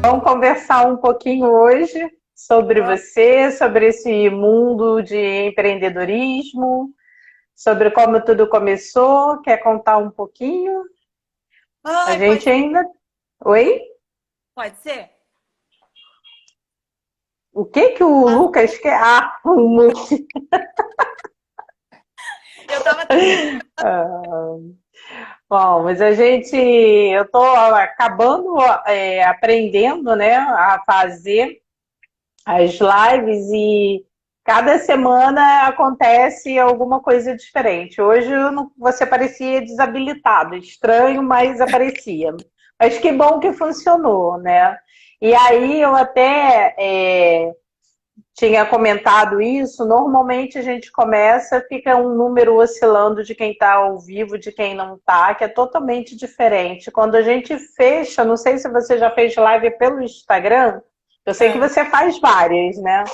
Vamos conversar um pouquinho hoje sobre você, sobre esse mundo de empreendedorismo, sobre como tudo começou. Quer contar um pouquinho? A Ai, gente ainda. Oi? pode ser? O que que o As Lucas duas. quer? Ah, Eu tava tentando. bom, mas a gente, eu estou acabando aprendendo, né, a fazer as lives e cada semana acontece alguma coisa diferente. Hoje você parecia desabilitado, estranho, mas aparecia. Mas que bom que funcionou, né? E aí eu até tinha comentado isso. Normalmente a gente começa, fica um número oscilando de quem está ao vivo, de quem não está, que é totalmente diferente. Quando a gente fecha, não sei se você já fez live pelo Instagram, eu sei que Ah, você faz várias, né?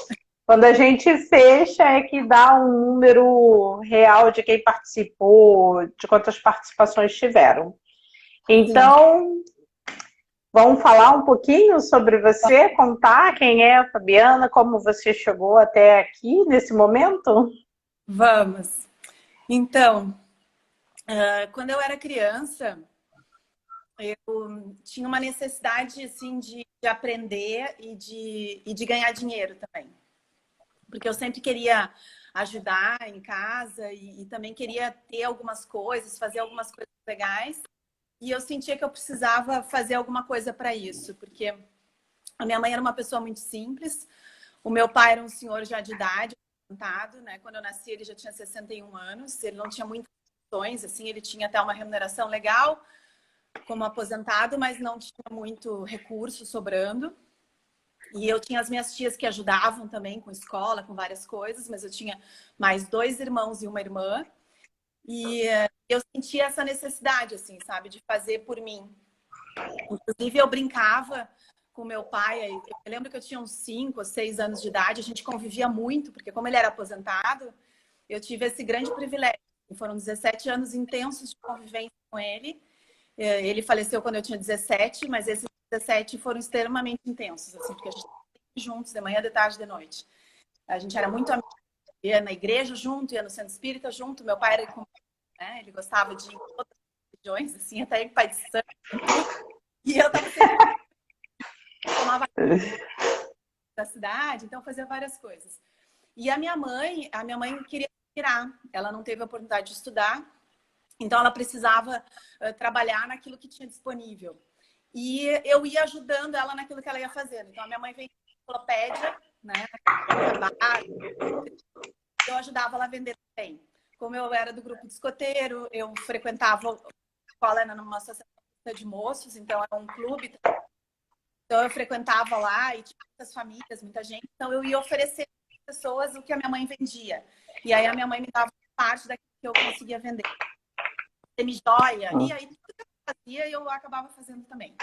Quando a gente fecha é que dá um número real de quem participou, de quantas participações tiveram. sim. Então, vamos falar um pouquinho sobre você, contar quem é a Fabiana, como você chegou até aqui nesse momento? Vamos. Então, quando eu era criança, eu tinha uma necessidade assim de aprender e de ganhar dinheiro também. Porque eu sempre queria ajudar em casa e também queria ter algumas coisas, fazer algumas coisas legais. E eu sentia que eu precisava fazer alguma coisa para isso, porque a minha mãe era uma pessoa muito simples. O meu pai era um senhor já de idade, aposentado, né? Quando eu nasci, ele já tinha 61 anos. Ele não tinha muitas opções, assim, ele tinha até uma remuneração legal como aposentado, mas não tinha muito recurso sobrando. E eu tinha as minhas tias que ajudavam também com escola, com várias coisas, mas eu tinha mais dois irmãos e uma irmã. E eu sentia essa necessidade, assim, sabe, de fazer por mim. Inclusive, eu brincava com meu pai. Eu lembro que eu tinha uns 5 ou 6 anos de idade. A gente convivia muito, porque como ele era aposentado, eu tive esse grande privilégio. Foram 17 anos intensos de convivência com ele. Ele faleceu quando eu tinha 17, mas esses 17 foram extremamente intensos, assim, porque a gente estava juntos, de manhã, de tarde, de noite. A gente era muito amigo, ia na igreja junto, ia no centro espírita junto. Meu pai era, né, ele gostava de ir em todas as religiões, assim, até em pai de santo, em tudo. E eu estava sempre tomava da cidade, então fazia várias coisas. E a minha mãe queria tirar, ela não teve a oportunidade de estudar, então ela precisava trabalhar naquilo que tinha disponível. E eu ia ajudando ela naquilo que ela ia fazendo. Então a minha mãe vendia enciclopédia, né, trabalho, eu ajudava ela a vender também. Como eu era do grupo de escoteiro, eu frequentava a escola, era numa associação de moços, então era um clube. Então eu frequentava lá e tinha muitas famílias, muita gente. Então eu ia oferecer às pessoas o que a minha mãe vendia. E aí a minha mãe me dava parte daquilo que eu conseguia vender. Semi-joia. E aí tudo que eu fazia eu acabava fazendo também.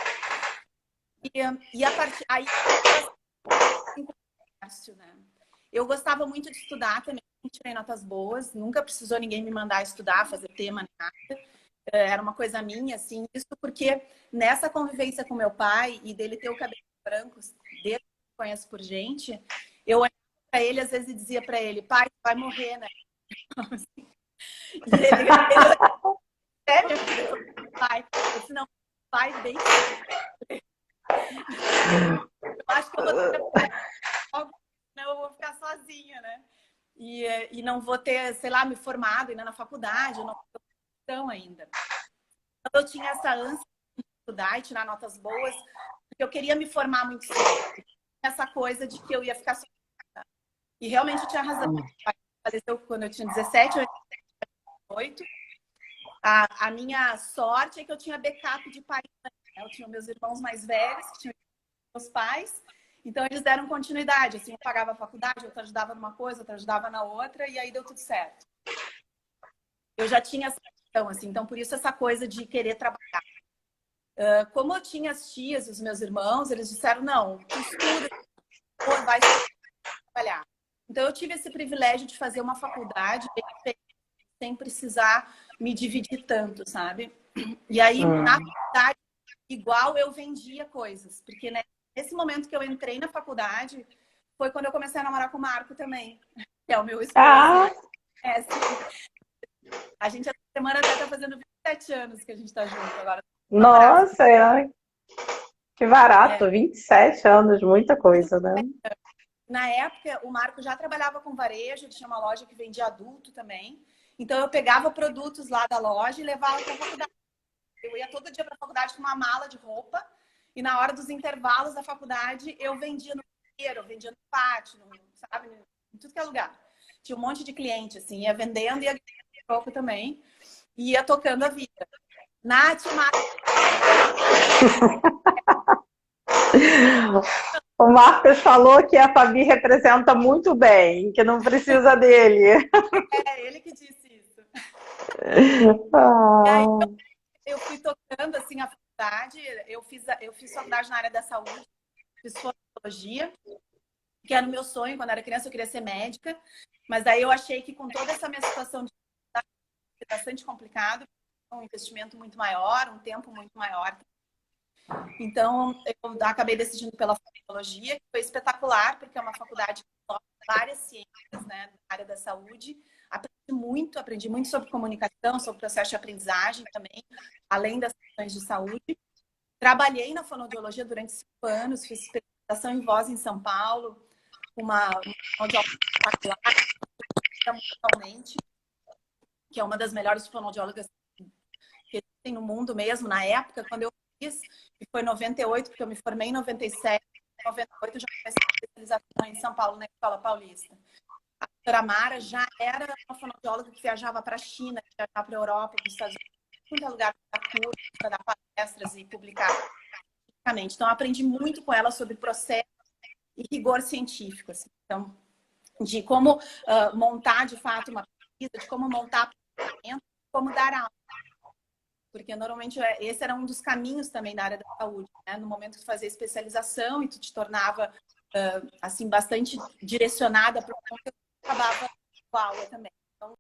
E a partir aí em comércio, né? Eu gostava muito de estudar também, tirei notas boas, nunca precisou ninguém me mandar estudar, fazer tema, nem nada. Era uma coisa minha, assim, isso porque nessa convivência com meu pai e dele ter o cabelo branco, desde que eu conheço por gente, eu olhava para ele às vezes e dizia para ele, pai, vai morrer, né? E ele olhava, é, minha filha, eu falei, pai. Eu disse, não, vai bem cedo. Eu acho que eu vou ter logo, senão eu vou ficar sozinha, né? E não vou ter, sei lá, me formado ainda na faculdade, eu não tenho ainda. Então, eu tinha essa ânsia de estudar e tirar notas boas, porque eu queria me formar muito cedo. Essa coisa de que eu ia ficar sozinha. E realmente eu tinha razão. Meu pai faleceu quando eu tinha 17, eu tinha 18. A minha sorte é que eu tinha backup de pai. Eu tinha meus irmãos mais velhos, que tinham meus pais. Então, eles deram continuidade. Assim, eu pagava a faculdade, outro ajudava numa coisa, outro ajudava na outra, e aí deu tudo certo. Eu já tinha essa questão, assim, então por isso essa coisa de querer trabalhar. Como eu tinha as tias e os meus irmãos, eles disseram, não, tu estuda, vai trabalhar. Então, eu tive esse privilégio de fazer uma faculdade sem precisar me dividir tanto, sabe? E aí, na faculdade, igual eu vendia coisas, porque né, nesse momento que eu entrei na faculdade, foi quando eu comecei a namorar com o Marco também, que é o meu esposo. Ah, É, sim. A gente, essa semana, até tá fazendo 27 anos que a gente tá junto agora. nossa, que É, barato, 27 anos, muita coisa, né? na época, o Marco já trabalhava com varejo, ele tinha uma loja que vendia adulto também. Então, eu pegava produtos lá da loja e levava para a faculdade. Eu ia todo dia para a faculdade com uma mala de roupa e na hora dos intervalos da faculdade, eu vendia no banheiro, eu vendia no pátio, sabe? Em tudo que é lugar. Tinha um monte de cliente, assim, ia vendendo e ia ganhando troco também. E ia tocando a vida. Nath, Marco, O Marcos falou que a Fabi representa muito bem, que não precisa dele. é ele que disse isso. E aí, Ah, eu fui tocando assim a faculdade, eu fiz faculdade na área da saúde, fiz fonoaudiologia, que era o meu sonho, quando era criança eu queria ser médica, mas aí eu achei que com toda essa minha situação de bastante complicado, um investimento muito maior, um tempo muito maior. Então, eu acabei decidindo pela fonoaudiologia, que foi espetacular, porque é uma faculdade que toca várias ciências, né, na área da saúde. Aprendi muito sobre comunicação, sobre processo de aprendizagem também, além das questões de saúde. Trabalhei na fonoaudiologia durante 5 anos, fiz especialização em voz em São Paulo, uma fonoaudióloga espetacular, mundialmente, que é uma das melhores fonoaudiólogas que tem no mundo mesmo, na época, quando eu fiz, que foi em 98, porque eu me formei em 97, em 98 eu já comecei a especialização em São Paulo, na Escola Paulista. A doutora Mara já era uma fonoaudióloga que viajava para a China, que viajava para a Europa, para os Estados Unidos, muito lugar para dar cursos, para dar palestras e publicar. Então, eu aprendi muito com ela sobre processo e rigor científico. Assim. Então, de como montar, de fato, uma pesquisa, de como montar planejamento, como dar aula. Porque, normalmente, esse era um dos caminhos também da área da saúde. Né? No momento que tu fazia especialização e tu te tornava, assim, bastante direcionada para o conteúdo, acabava com a aula também. Então,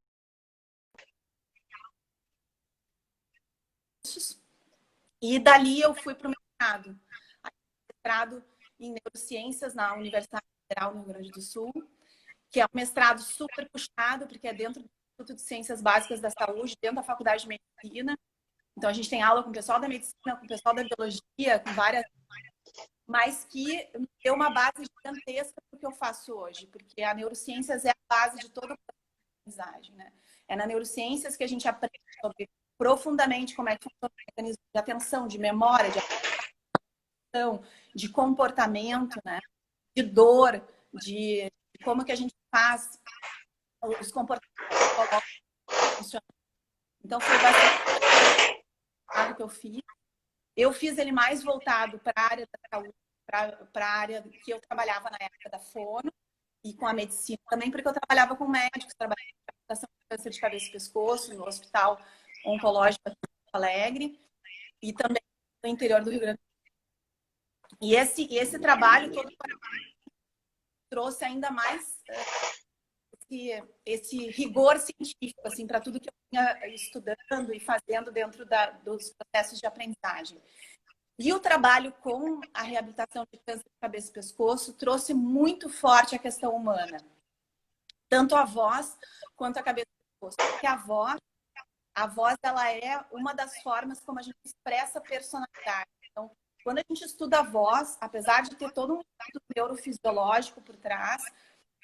e dali eu fui para o mestrado. Mestrado em neurociências na Universidade Federal no Rio Grande do Sul, que é um mestrado super puxado, porque é dentro do Instituto de Ciências Básicas da Saúde, dentro da Faculdade de Medicina. Então, a gente tem aula com o pessoal da medicina, com o pessoal da biologia, com várias... Mas que me deu uma base gigantesca para o que eu faço hoje, porque a neurociências é a base de toda a aprendizagem, né? É na neurociências que a gente aprende sobre profundamente como é que funciona o mecanismo de atenção, de memória, de atenção, de comportamento, né? De dor, de como que a gente faz os comportamentos funcionam. Então, foi bastante que eu fiz. Eu fiz ele mais voltado para a área da saúde, para a área que eu trabalhava na época da fono e com a medicina também, porque eu trabalhava com médicos, trabalhava com tratação de câncer de cabeça e pescoço no Hospital Oncológico aqui em Porto Alegre e também no interior do Rio Grande do Sul. E esse trabalho todo trouxe ainda mais esse rigor científico assim, para tudo que eu vinha estudando e fazendo dentro dos processos de aprendizagem. E o trabalho com a reabilitação de câncer de cabeça e pescoço trouxe muito forte a questão humana. Tanto a voz quanto a cabeça e pescoço. Porque a voz ela é uma das formas como a gente expressa personalidade. Então, quando a gente estuda a voz, apesar de ter todo um estudo neurofisiológico por trás,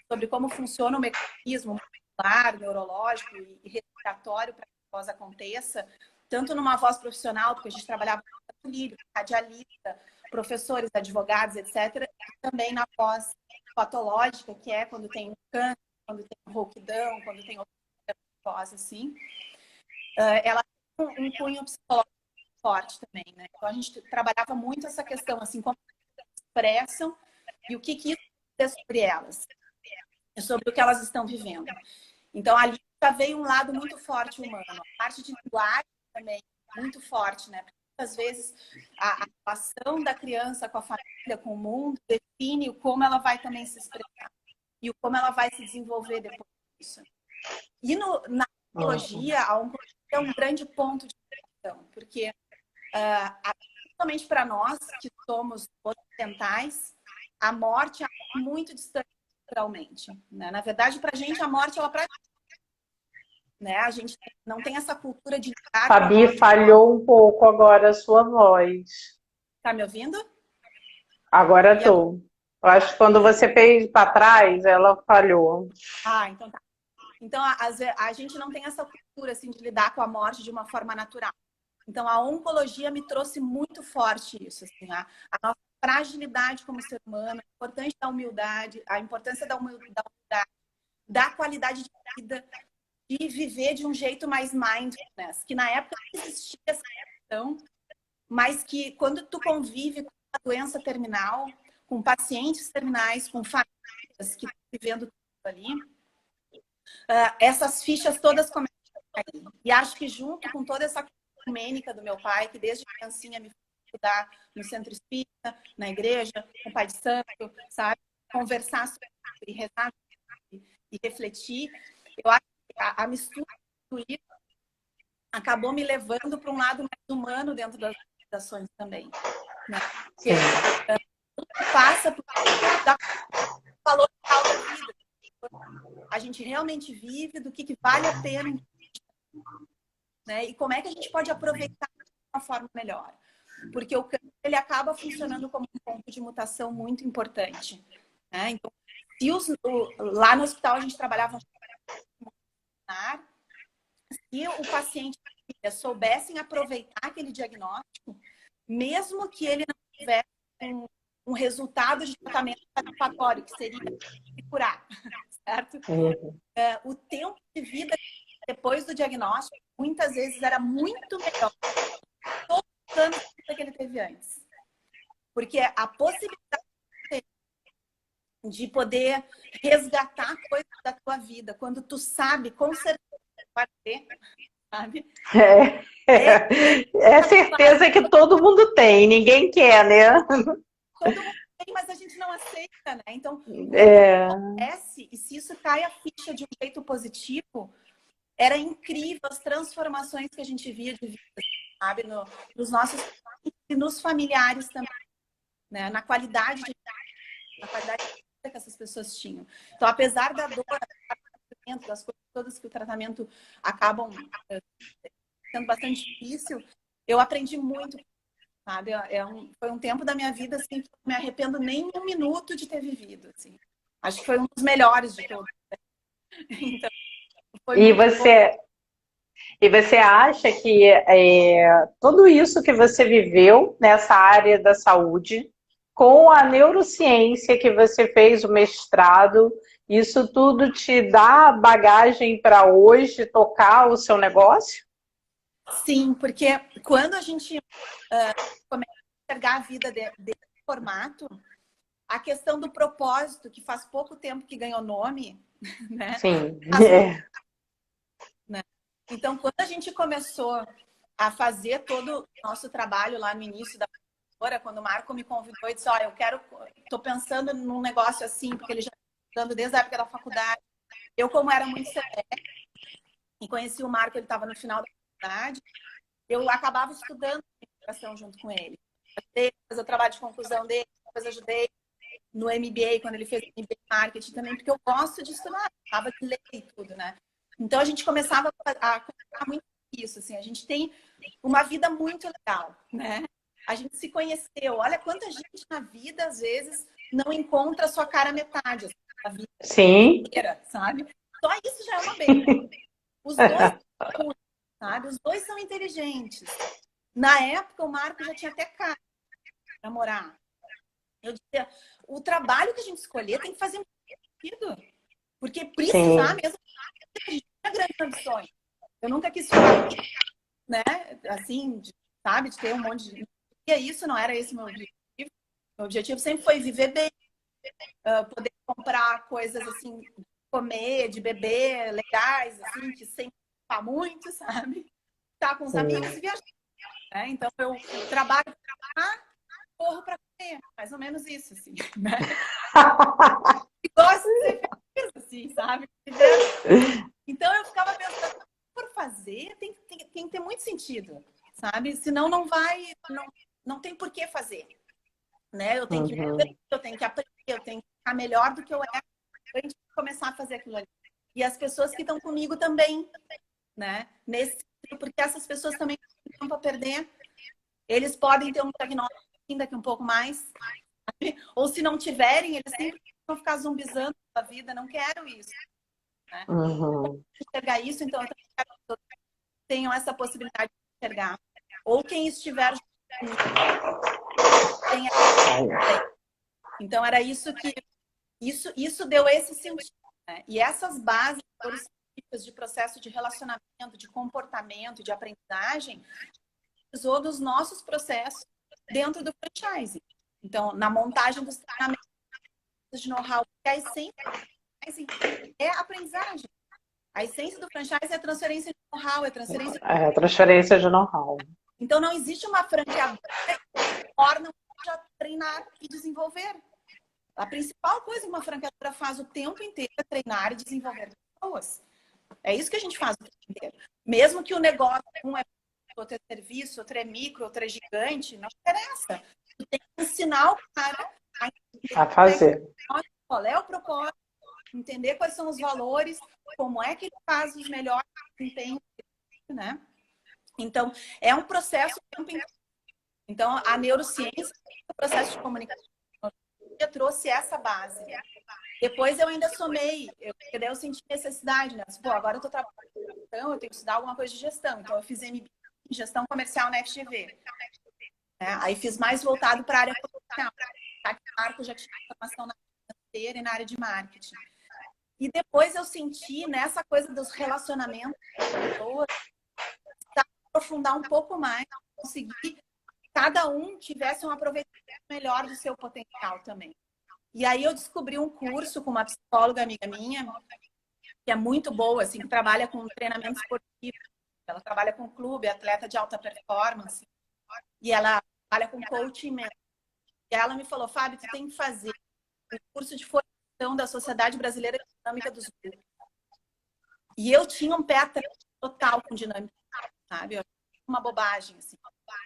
sobre como funciona o mecanismo muscular, neurológico e respiratório para que a voz aconteça, tanto numa voz profissional, porque a gente trabalhava com lírico, radialista, professores, advogados, etc., e também na voz patológica, que é quando tem um câncer, quando tem um rouquidão, quando tem outra voz, assim, ela tem um cunho psicológico forte também, né? Então, a gente trabalhava muito essa questão, assim, como elas expressam e o que isso diz sobre elas, sobre o que elas estão vivendo. Então, ali já veio um lado muito forte humano. A parte de linguagem também muito forte, né? Porque muitas vezes a relação da criança com a família, com o mundo, define como ela vai também se expressar e como ela vai se desenvolver depois disso. E na oncologia, a oncologia é um grande ponto de expressão, porque a principalmente para nós que somos ocidentais, a morte é muito distante culturalmente, né? Na verdade, para a gente, a morte, ela né? A gente não tem essa cultura de lidar com a Fabi, morte. falhou um pouco agora a sua voz. Tá me ouvindo? Agora E agora? tô. Eu acho que quando você fez para trás, ela falhou. Ah, então tá. Então, a gente não tem essa cultura assim, de lidar com a morte de uma forma natural. Então, a oncologia me trouxe muito forte isso, assim, a nossa fragilidade como ser humano, a importância da humildade, a importância da humildade, da qualidade de vida, de viver de um jeito mais mindfulness, que na época não existia essa questão, mas que quando tu convive com a doença terminal, com pacientes terminais, com famílias que estão vivendo tudo ali, essas fichas todas começam a cair. E acho que junto com toda essa ecumênica do meu pai, que desde criancinha me fez estudar no centro espírita, na igreja, com o pai de santo, sabe? Conversar sobre, rezar e refletir, eu acho que a mistura de tudo isso acabou me levando para um lado mais humano dentro das organizações também, né? Porque passa por dar valor real da vida. A gente realmente vive, do que vale a pena, né? E como é que a gente pode aproveitar de uma forma melhor. Porque o câncer, ele acaba funcionando como um ponto de mutação muito importante, né? Então, lá no hospital a gente trabalhava se o paciente soubessem aproveitar aquele diagnóstico, mesmo que ele não tivesse um resultado de tratamento satisfatório, que seria curar, certo? O tempo de vida depois do diagnóstico, muitas vezes era muito melhor todos os anos que ele teve antes. Porque a possibilidade de poder resgatar coisas da tua vida, quando tu sabe, com certeza vai ter, sabe? É certeza que todo mundo tem, ninguém quer, né? Todo mundo tem, mas a gente não aceita, né? Então, quando acontece, e se isso cai a ficha de um jeito positivo, era incrível as transformações que a gente via de vida, sabe? Nos nossos e nos familiares também, né? Na qualidade de vida que essas pessoas tinham. Então, apesar da dor, das coisas todas que o tratamento acabam sendo bastante difícil, eu aprendi muito, sabe? Foi um tempo da minha vida assim, que eu não me arrependo nem um minuto de ter vivido. Assim. Acho que foi um dos melhores de todos. Então, foi E muito você, bom. e você acha que tudo isso que você viveu nessa área da saúde, com a neurociência que você fez o mestrado, isso tudo te dá bagagem para hoje tocar o seu negócio? Sim, porque quando a gente começa a enxergar a vida desse formato, a questão do propósito, que faz pouco tempo que ganhou nome, né? Sim. Né? Então, quando a gente começou a fazer todo o nosso trabalho lá no início da produtora, quando o Marco me convidou e disse, olha, tô pensando num negócio assim, porque ele já está dando desde a época da faculdade. Eu, como era muito severa, e conheci o Marco, ele estava no final da faculdade, eu acabava estudando administração junto com ele. Fazer o trabalho de conclusão dele, depois ajudei no MBA, quando ele fez MBA em marketing também, porque eu gosto de estudar, estava de ler e tudo, né? Então a gente começava a conversar muito isso, assim, a gente tem uma vida muito legal, né? A gente se conheceu. Olha quanta gente na vida, às vezes, não encontra a sua cara metade, assim, a vida Sim. inteira, sabe? Só isso já é uma benção. Os dois, sabe? Os dois são inteligentes. Na época, o Marco já tinha até casa para morar. Eu dizia, o trabalho que a gente escolher tem que fazer muito sentido. Porque precisar Sim. mesmo, a gente tinha grandes ambições. Eu nunca quis ficar, né? Assim, sabe? De ter um monte de... E isso não era esse o meu objetivo. Meu objetivo sempre foi viver bem, poder comprar coisas assim, de comer, de beber, legais, assim, que sem pagar muito, sabe? Estar com os amigos e viajar. Né? Então, eu trabalho para corro para comer, mais ou menos isso, assim, né? E gosto de ser feliz, assim, sabe? Então, eu ficava pensando, por fazer, tem que ter muito sentido, sabe? Senão não vai não tem por que fazer, né? Eu tenho que Uhum. eu tenho que aprender, eu tenho que ficar melhor do que eu era antes de começar a fazer aquilo ali. E as pessoas que estão comigo também, né? Porque essas pessoas também têm tempo a perder. Eles podem ter um diagnóstico daqui um pouco mais, ou se não tiverem, eles sempre vão ficar zumbizando a vida. Não quero isso, né? Uhum. Enxergar isso, então eu também quero que todos tenham essa possibilidade de enxergar. Ou quem estiver comigo tenha. Então era isso que isso deu esse sentido, né? E essas bases de processo de relacionamento, de comportamento, de aprendizagem, usou dos nossos processos dentro do franchising. Então, na montagem dos treinamentos de know-how, a essência é a aprendizagem. A essência do franchise é a transferência de know-how, é a transferência de... É, transferência de know-how. Então, não existe uma franqueadora que torna a treinar e desenvolver. A principal coisa que uma franqueadora faz o tempo inteiro é treinar e desenvolver pessoas. É isso que a gente faz o tempo inteiro. Mesmo que o negócio, um é outro é serviço, outro é micro, outro é gigante, não interessa. Tu tem que ensinar o cara A fazer. qual é o propósito, entender quais são os valores, como é que ele faz os melhores desempenhos, né? Então, é um processo o tempo inteiro. Então, a neurociência, o processo de comunicação, trouxe essa base. Depois eu ainda somei, eu senti necessidade, né? Pô, agora eu tô trabalhando, então eu tenho que estudar alguma coisa de gestão. Então eu fiz MBA em gestão comercial na FGV. Né? Aí fiz mais voltado para a área comercial. Aqui no Marco já tinha formação na área financeira e na área de marketing. E depois eu senti nessa coisa dos relacionamentos com pessoas, aprofundar um pouco mais, conseguir que cada um tivesse um aproveitamento melhor do seu potencial também. E aí eu descobri um curso com uma psicóloga amiga minha, que é muito boa, assim, que trabalha com treinamento esportivo. Ela trabalha com clube, atleta de alta performance. E ela trabalha com coaching mental. E ela me falou, Fábio, tu tem que fazer o curso de formação da Sociedade Brasileira de Dinâmica dos Grupos. E eu tinha um pé atrás total com dinâmica, sabe? Uma bobagem, assim.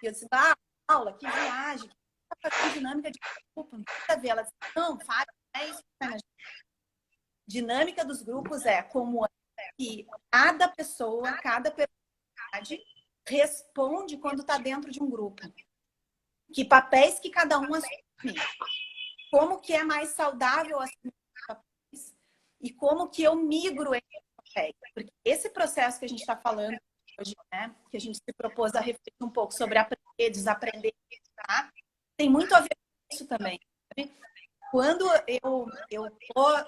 E eu disse, aula, que viagem, que dinâmica de grupo, não tem a ver. Ela disse, não, Fábio, é isso que vai na dinâmica dos grupos é como é que cada pessoa, cada personalidade responde quando está dentro de um grupo. Que papéis que cada um assume. Como que é mais saudável assumir papéis e como que eu migro entre papéis. Porque esse processo que a gente está falando hoje, né, que a gente se propôs a refletir um pouco sobre aprender, desaprender, tá? Tem muito a ver com isso também. Sabe? Quando eu estou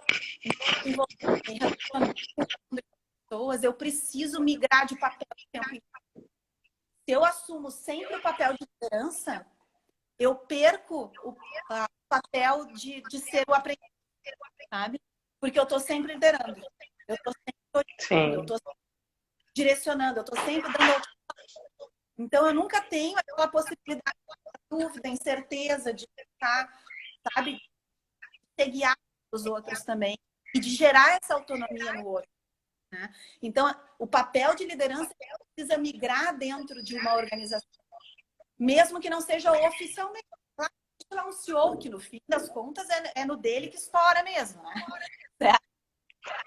em relacionamento com pessoas, eu preciso migrar de papel o tempo inteiro. Se eu assumo sempre o papel de liderança, eu perco o papel de ser o aprendiz, sabe? Porque eu estou sempre liderando. Eu estou sempre orientando, eu estou direcionando, eu estou sempre dando... Então, eu nunca tenho aquela possibilidade de dúvida, incerteza, de estar, sabe? Ser guiado pelos outros também e de gerar essa autonomia no outro. Né? Então, o papel de liderança precisa migrar dentro de uma organização, mesmo que não seja oficialmente. Lá um CEO, que no fim das contas é no dele que estoura mesmo, né?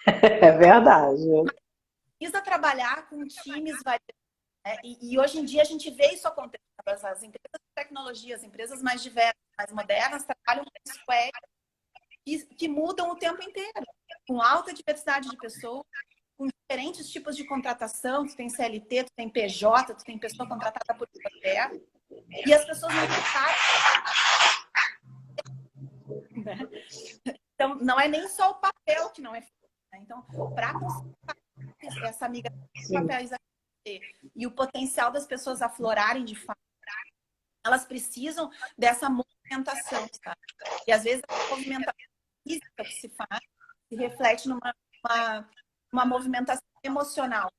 É verdade. Mas precisa trabalhar com times variados. Né? E hoje em dia a gente vê isso acontecer. As empresas de tecnologia, as empresas mais diversas, mais modernas, trabalham com squad que mudam o tempo inteiro, com alta diversidade de pessoas, com diferentes tipos de contratação. Tu tem CLT, tu tem PJ, tu tem pessoa contratada por projeto. E as pessoas não sabem. Então, não é nem só o papel que não é feito. Né? Então, para conseguir essa migração de papéis e o potencial das pessoas aflorarem de fato, elas precisam dessa movimentação, sabe? E às vezes a movimentação física que se faz se reflete numa movimentação emocional,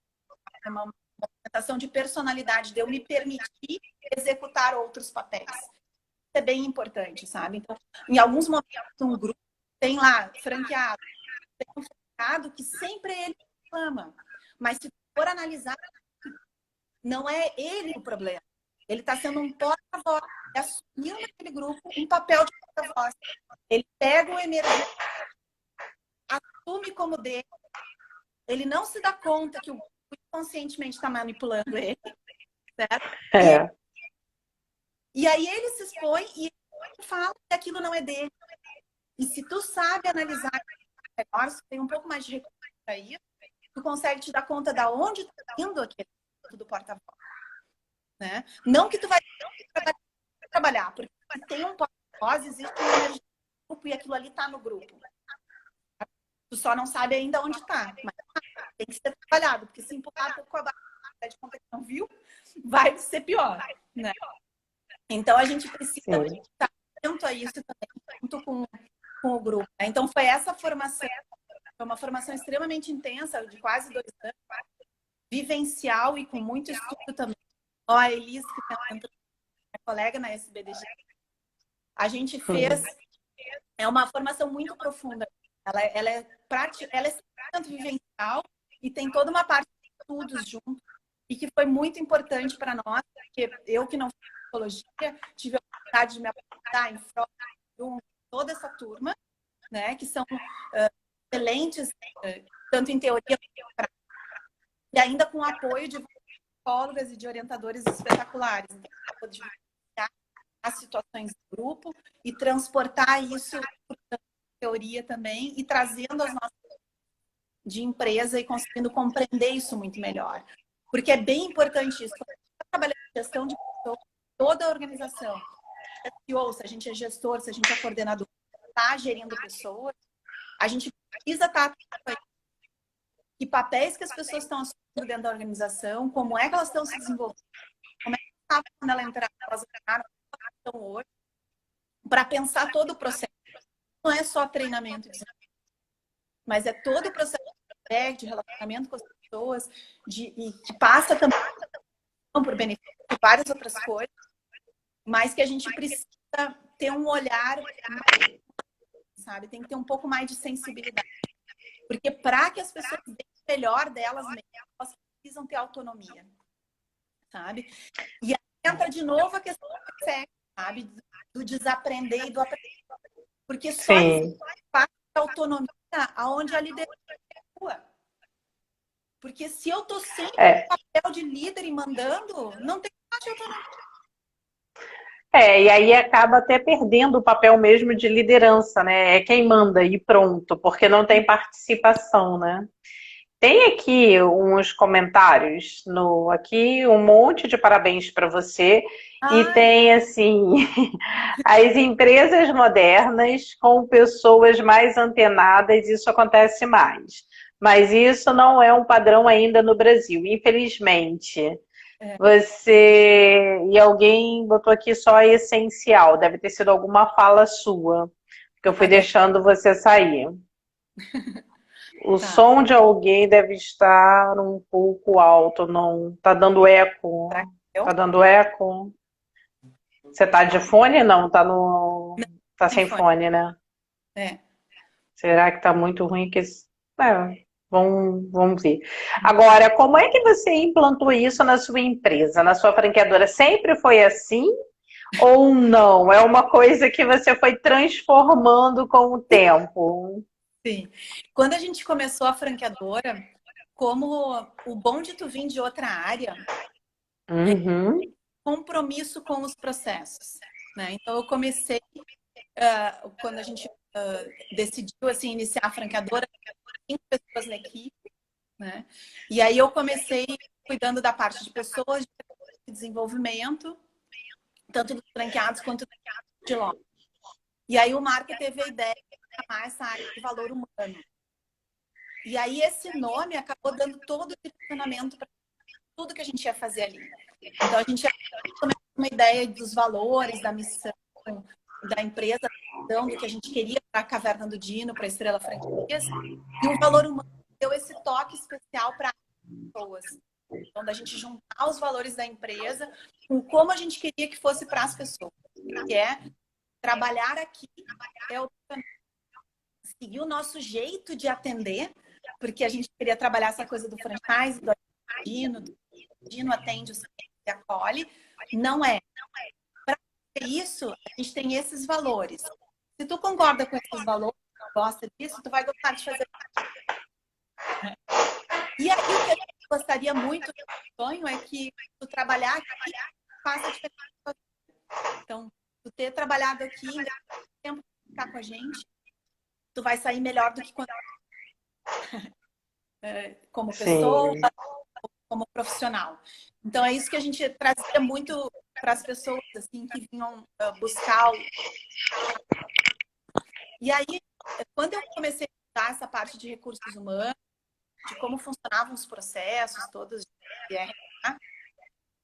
uma movimentação de personalidade, de eu me permitir executar outros papéis. Isso é bem importante, sabe? Então, em alguns momentos, um grupo tem lá franqueado, tem um franqueado que sempre ele reclama, mas se for analisar, não é ele o problema. Ele está sendo um porta-voz, assumindo naquele grupo um papel de porta-voz. Ele pega o energia, assume como dele, ele não se dá conta que o grupo inconscientemente está manipulando ele, certo? É. E aí ele se expõe e ele fala que aquilo não é dele. E se tu sabe analisar melhor, se tem um pouco mais de recurso para isso, tu consegue te dar conta de onde está indo aquele do porta-voz. Né? Não que tu vai trabalhar, porque se tem um porta-voz, existe uma energia no grupo e aquilo ali está no grupo. Tu só não sabe ainda onde está, mas tem que ser trabalhado, porque se empurrar um pouco abaixo de competição, viu? Vai ser pior, né? Então a gente precisa estar atento a isso também, junto com o grupo. Né? Então foi essa formação, foi uma formação extremamente intensa, de quase 2 anos, vivencial e com muito estudo também. Ó, a Elis, que está entrando, minha colega na SBDG, a gente fez, é uma formação muito profunda. Ela é 100% vivencial e tem toda uma parte de estudos junto, e que foi muito importante para nós, porque eu que não fiz psicologia, tive a oportunidade de me apresentar em Freud, toda essa turma, né, que são excelentes, tanto em teoria quanto em prática, e ainda com o apoio de psicólogas e de orientadores espetaculares. Então, de as situações do grupo e transportar isso para teoria também e trazendo as nossas de empresa e conseguindo compreender isso muito melhor. Porque é bem importante isso. Quando a gente está trabalhando em gestão de pessoas, toda a organização, se a gente é gestor, se a gente é coordenador, está gerindo pessoas, a gente precisa estar atento a que papéis que as pessoas estão assumindo dentro da organização, como é que elas estão se desenvolvendo, como é que estava quando ela entrar, elas entraram, estão hoje, para pensar todo o processo. Não é só treinamento, mas é todo o processo de relacionamento com as pessoas, e que passa também por benefício de várias outras coisas, mas que a gente precisa ter um olhar, sabe? Tem que ter um pouco mais de sensibilidade. Porque para que as pessoas deem o melhor delas mesmas, elas precisam ter autonomia, sabe? E aí entra de novo a questão do afeto, sabe? Do desaprender e do aprender. Porque só existe autonomia aonde a liderança atua. Porque se eu tô sempre no papel de líder e mandando, não tem parte de autonomia. E aí acaba até perdendo o papel mesmo de liderança, né? É quem manda e pronto, porque não tem participação, né? Tem aqui uns comentários aqui, um monte de parabéns para você. E tem assim, as empresas modernas com pessoas mais antenadas, isso acontece mais. Mas isso não é um padrão ainda no Brasil, infelizmente. E alguém botou aqui só essencial, deve ter sido alguma fala sua, que eu fui deixando você sair. O som de alguém deve estar um pouco alto, não? Tá dando eco. Tá dando eco? Você tá de fone? Não, tá sem fone, né? Será que tá muito ruim? Vamos ver. Agora, como é que você implantou isso na sua empresa, na sua franqueadora? Sempre foi assim? Ou não? É uma coisa que você foi transformando com o tempo? Sim. Quando a gente começou a franqueadora, como o bom de tu vir de outra área, compromisso com os processos, né? Então eu comecei quando a gente decidiu assim iniciar a franqueadora, 5 pessoas na equipe, né? E aí eu comecei cuidando da parte de pessoas, de desenvolvimento, tanto dos franqueados quanto de loja. E aí o Marco teve a ideia de chamar essa área de valor humano. E aí esse nome acabou dando todo o direcionamento para tudo que a gente ia fazer ali. Então a gente ia começar uma ideia dos valores, da missão, da empresa, do que a gente queria para a Caverna do Dino, para a Estrela Franquias. E o valor humano deu esse toque especial para as pessoas. Então, da gente juntar os valores da empresa com como a gente queria que fosse para as pessoas. Que é trabalhar aqui, seguir o nosso jeito de atender, porque a gente queria trabalhar essa coisa do franchise, do Dino atende, o e acolhe, Não é. Para isso, a gente tem esses valores. Se tu concorda com esses valores, gosta disso, tu vai gostar de fazer. E aí, o que eu gostaria muito do sonho é que tu trabalhar aqui faça diferença. Então, tu ter trabalhado aqui, em tempo de ficar com a gente, tu vai sair melhor do que quando como pessoa, Sim. como profissional. Então, é isso que a gente trazia muito para as pessoas assim que vinham buscar. E aí, quando eu comecei a estudar essa parte de recursos humanos, de como funcionavam os processos todos de RH,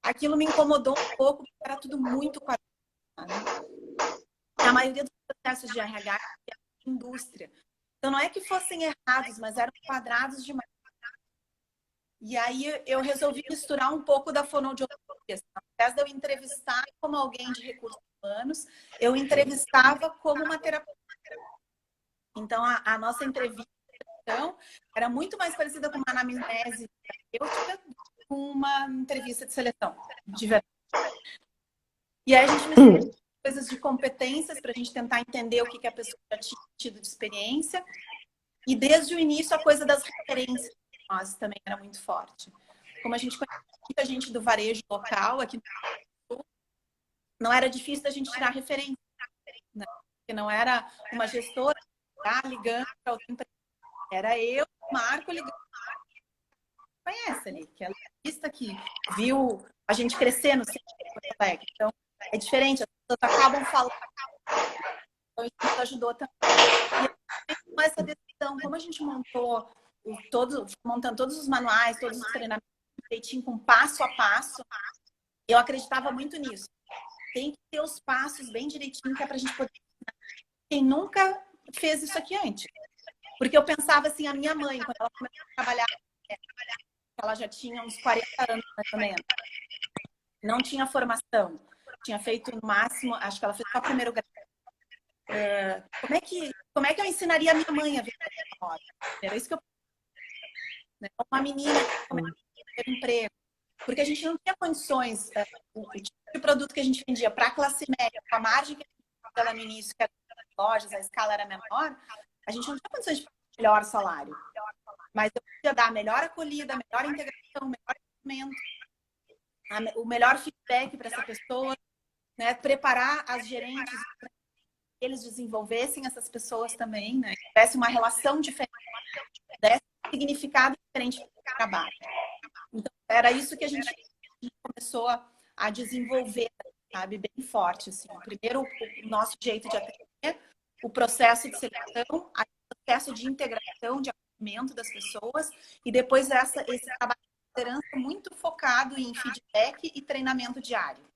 aquilo me incomodou um pouco, porque era tudo muito quadrado. A maioria dos processos de RH é indústria. Então, não é que fossem errados, mas eram quadrados demais. E aí eu resolvi misturar um pouco da fonoaudiologia. Ao invés de eu entrevistar como alguém de recursos humanos, eu entrevistava como uma terapeuta. Então, a nossa entrevista era muito mais parecida com uma anamnese terapêutica com uma entrevista de seleção, de verdade. E aí a gente misturou coisas de competências para a gente tentar entender o que a pessoa já tinha tido de experiência. E desde o início a coisa das referências nós também era muito forte. Como a gente conhece muita gente do varejo local aqui no Sul, não era difícil da gente tirar referência, né? Porque não era uma gestora ligando para outra empresa. Era eu, Marco, ligando. Conhece ali, que é a lista que viu a gente crescer no centro de Porto Alegre. Então, é diferente, as pessoas acabam falando. Então, isso ajudou também. E com essa decisão, como a gente montando todos os manuais, todos os treinamentos, direitinho, com passo a passo, eu acreditava muito nisso. Tem que ter os passos bem direitinho, que é para a gente poder ensinar quem nunca fez isso aqui antes. Porque eu pensava assim, a minha mãe, quando ela começou a trabalhar, ela já tinha uns 40 anos, mais ou menos. Não tinha formação. Tinha feito no máximo, acho que ela fez só o primeiro grau. Como é que eu ensinaria a minha mãe a ver a moda? Era isso que eu pensava. Né? Uma menina que começa a ter emprego. Porque a gente não tinha condições, o tipo de produto que a gente vendia para a classe média, com a margem que a gente tinha lá no início, que era lojas, a escala era menor, a gente não tinha condições de pagar melhor salário. Mas eu podia dar a melhor acolhida, a melhor integração, o melhor atendimento, o melhor feedback para essa pessoa, né? Preparar as gerentes para que eles desenvolvessem essas pessoas também, né? Que tivesse uma relação diferente, desse significado diferente para o trabalho. Então, era isso que a gente começou a desenvolver, sabe? Bem forte, assim. Primeiro, o nosso jeito de atender, o processo de seleção, o processo de integração, de acolhimento das pessoas, e depois esse trabalho de liderança muito focado em feedback e treinamento diário.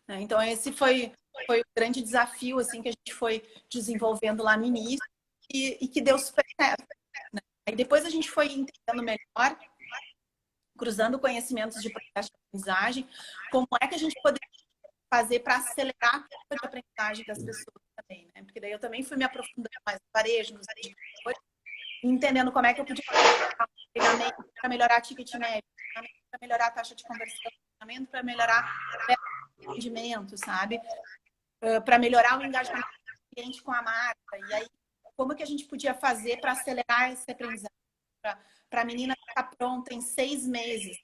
Então, esse foi o grande desafio, assim, que a gente foi desenvolvendo lá no início e que deu super certo. Né? Aí depois a gente foi entendendo melhor, cruzando conhecimentos de processo de aprendizagem, como é que a gente poderia fazer para acelerar a curva de aprendizagem das pessoas também, né? Porque daí eu também fui me aprofundando mais no varejo, nos indicadores, entendendo como é que eu podia fazer treinamento para melhorar a ticket médio, para melhorar a taxa de conversão, treinamento para melhorar o atendimento, sabe? Para melhorar o engajamento do cliente com a marca. E aí, como que a gente podia fazer para acelerar esse aprendizagem? Para a menina ficar pronta em 6 meses.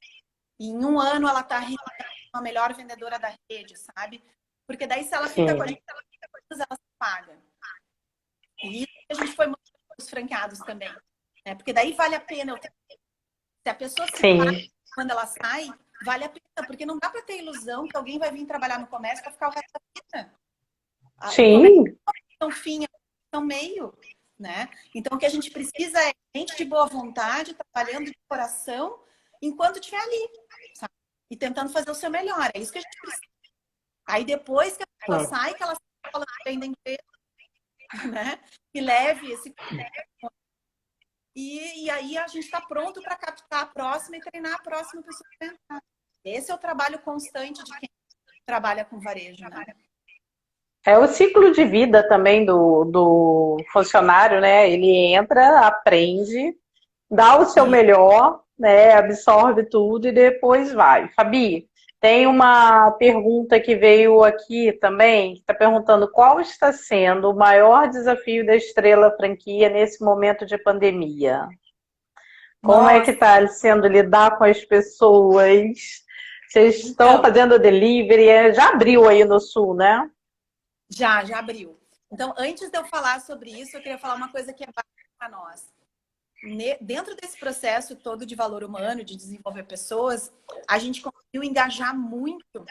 E em 1 ano ela está a melhor vendedora da rede, sabe? Porque daí se ela fica com a gente, ela se paga. E isso a gente foi mostrando os franqueados também. Né? Porque daí vale a pena. Se a pessoa se paga quando ela sai, vale a pena. Porque não dá para ter ilusão que alguém vai vir trabalhar no comércio para ficar o resto da vida. Sim. O fim é um meio. Né? Então, o que a gente precisa é gente de boa vontade, trabalhando de coração, enquanto estiver ali, sabe? E tentando fazer o seu melhor. É isso que a gente precisa. Aí, depois que a pessoa sai, que ela fala bem da empresa, né? Que leve esse... E aí, a gente está pronto para captar a próxima e treinar a próxima pessoa. Esse é o trabalho constante de quem trabalha com varejo, né? É o ciclo de vida também do funcionário, né? Ele entra, aprende, dá o seu melhor, né? Absorve tudo e depois vai. Fabi, Tem uma pergunta que veio aqui também, que está perguntando qual está sendo o maior desafio da Estrela Franquia nesse momento de pandemia? Como é que Nossa, está sendo lidar com as pessoas? Vocês estão então, fazendo delivery? Já abriu aí no Sul, né? já abriu. Então, antes de eu falar sobre isso, eu queria falar uma coisa que é básica para nós. Dentro desse processo todo de valor humano, de desenvolver pessoas, a gente conseguiu engajar muito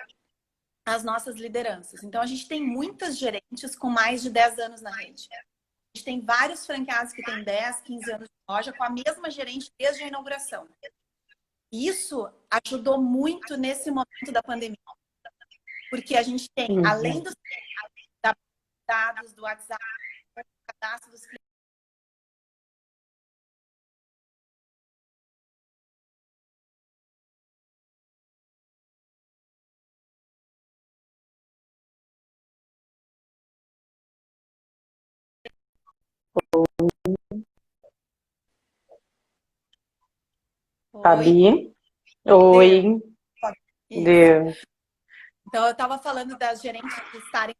as nossas lideranças. Então, a gente tem muitas gerentes com mais de 10 anos na rede. A gente tem vários franqueados que têm 10, 15 anos de loja com a mesma gerente desde a inauguração. Isso ajudou muito nesse momento da pandemia. Porque a gente tem, além dos dados do WhatsApp, cadastro dos clientes, oi, Fabi? deu. Oi, Isso. deu. Então, eu estava falando das gerentes que estarem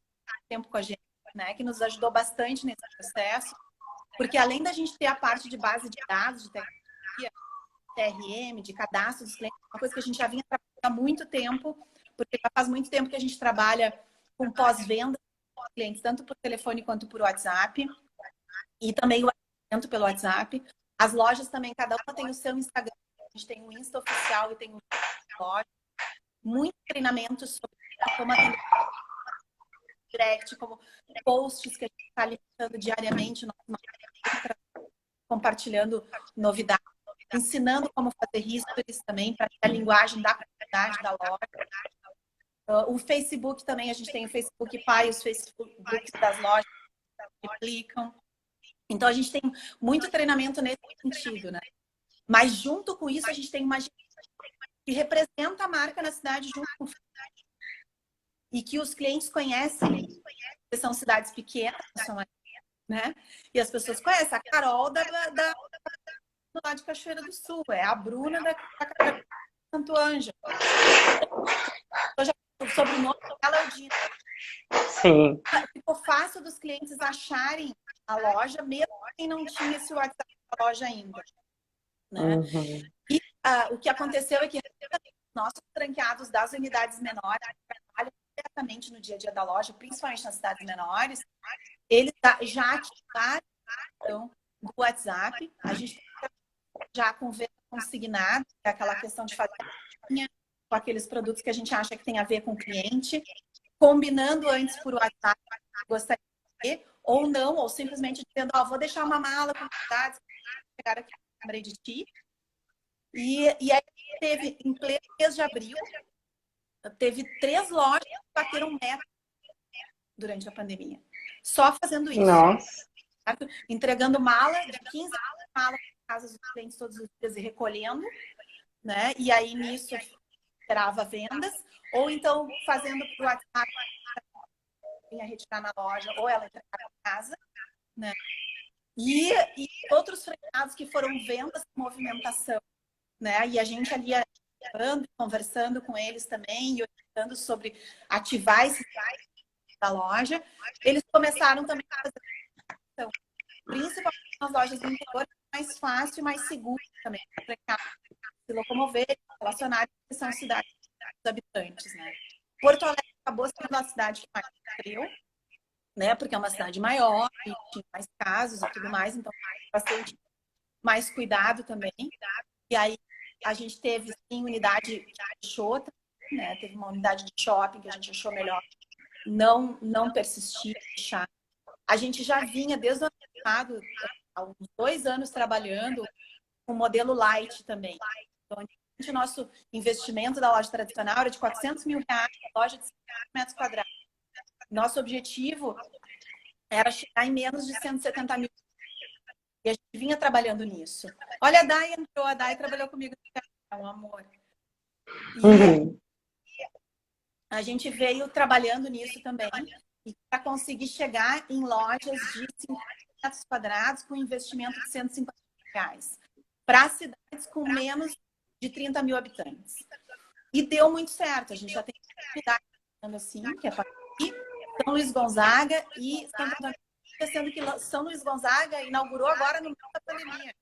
tempo com a gente, né, que nos ajudou bastante nesse processo, porque além da gente ter a parte de base de dados, de tecnologia, CRM, de cadastro dos clientes, uma coisa que a gente já vinha trabalhando há muito tempo, porque já faz muito tempo que a gente trabalha com pós-venda dos clientes, tanto por telefone quanto por WhatsApp, e também o atendimento pelo WhatsApp. As lojas também, cada uma tem o seu Instagram, a gente tem o Insta oficial e tem o loja. Muito treinamento sobre como atender direct, como posts que a gente está alimentando diariamente, compartilhando novidades, ensinando como fazer histories também, para ter a linguagem da comunidade da loja. O Facebook também, a gente tem o Facebook Pai, os Facebooks das lojas que aplicam. Então, a gente tem muito treinamento nesse sentido, né? Mas, junto com isso, a gente tem uma gente que representa a marca na cidade junto com e que os clientes conhecem, porque são cidades pequenas, né? E as pessoas conhecem a Carol lá de Cachoeira do Sul, é a Bruna da Santo Ângelo. O sobrenome dela é o Dino. Sim. Ficou fácil dos clientes acharem a loja, mesmo quem não tinha esse WhatsApp da loja ainda. Né? Uhum. E o que aconteceu é que nossos franqueados das unidades menores trabalham diretamente no dia a dia da loja, principalmente nas cidades menores, eles já ativaram do WhatsApp, a gente já com venda consignada, que é aquela questão de fazer com aqueles produtos que a gente acha que tem a ver com o cliente, combinando antes por WhatsApp, gostaria de ter, ou não, ou simplesmente dizendo, vou deixar uma mala com novidades, chegar aqui, lembrei de ti. E aí teve, em pleno mês de abril, teve 3 lojas que bateram meta durante a pandemia. Só fazendo isso. Nossa. Certo? Entregando mala, de 15 malas para casa dos clientes todos os dias e recolhendo, né? E aí nisso esperava vendas, ou então fazendo para o WhatsApp, vinha retirar na loja, ou ela entregar para casa, né? E outros franqueados que foram vendas de movimentação, né? E a gente ali conversando com eles também e orientando sobre ativar esse site da loja. Eles começaram também a fazer então, principalmente nas lojas do interior, mais fácil e mais seguro também para se locomover, relacionar, que são cidades dos habitantes, né? Porto Alegre acabou sendo a cidade que mais sofreu, né? Porque é uma cidade maior, e tinha mais casos e tudo mais, então bastante mais cuidado também. E aí a gente teve sim unidade que fechou, né? Teve uma unidade de shopping que a gente achou melhor não persistir, deixar. A gente já vinha desde o ano passado, há uns 2 anos trabalhando com o modelo light também. Então, o nosso investimento da loja tradicional era de R$400 mil, loja de 50 metros quadrados. Nosso objetivo era chegar em menos de 170 mil. E a gente vinha trabalhando nisso. Olha, a Dai entrou, a Dai trabalhou comigo, é um amor. E a gente veio trabalhando nisso também, e para conseguir chegar em lojas de 50 metros quadrados com investimento de R$150 mil, para cidades com menos de 30 mil habitantes. E deu muito certo. A gente já tem unidade assim, que é para São Luís Gonzaga e Santo Antônio, sendo que São Luís Gonzaga inaugurou agora no meio da pandemia.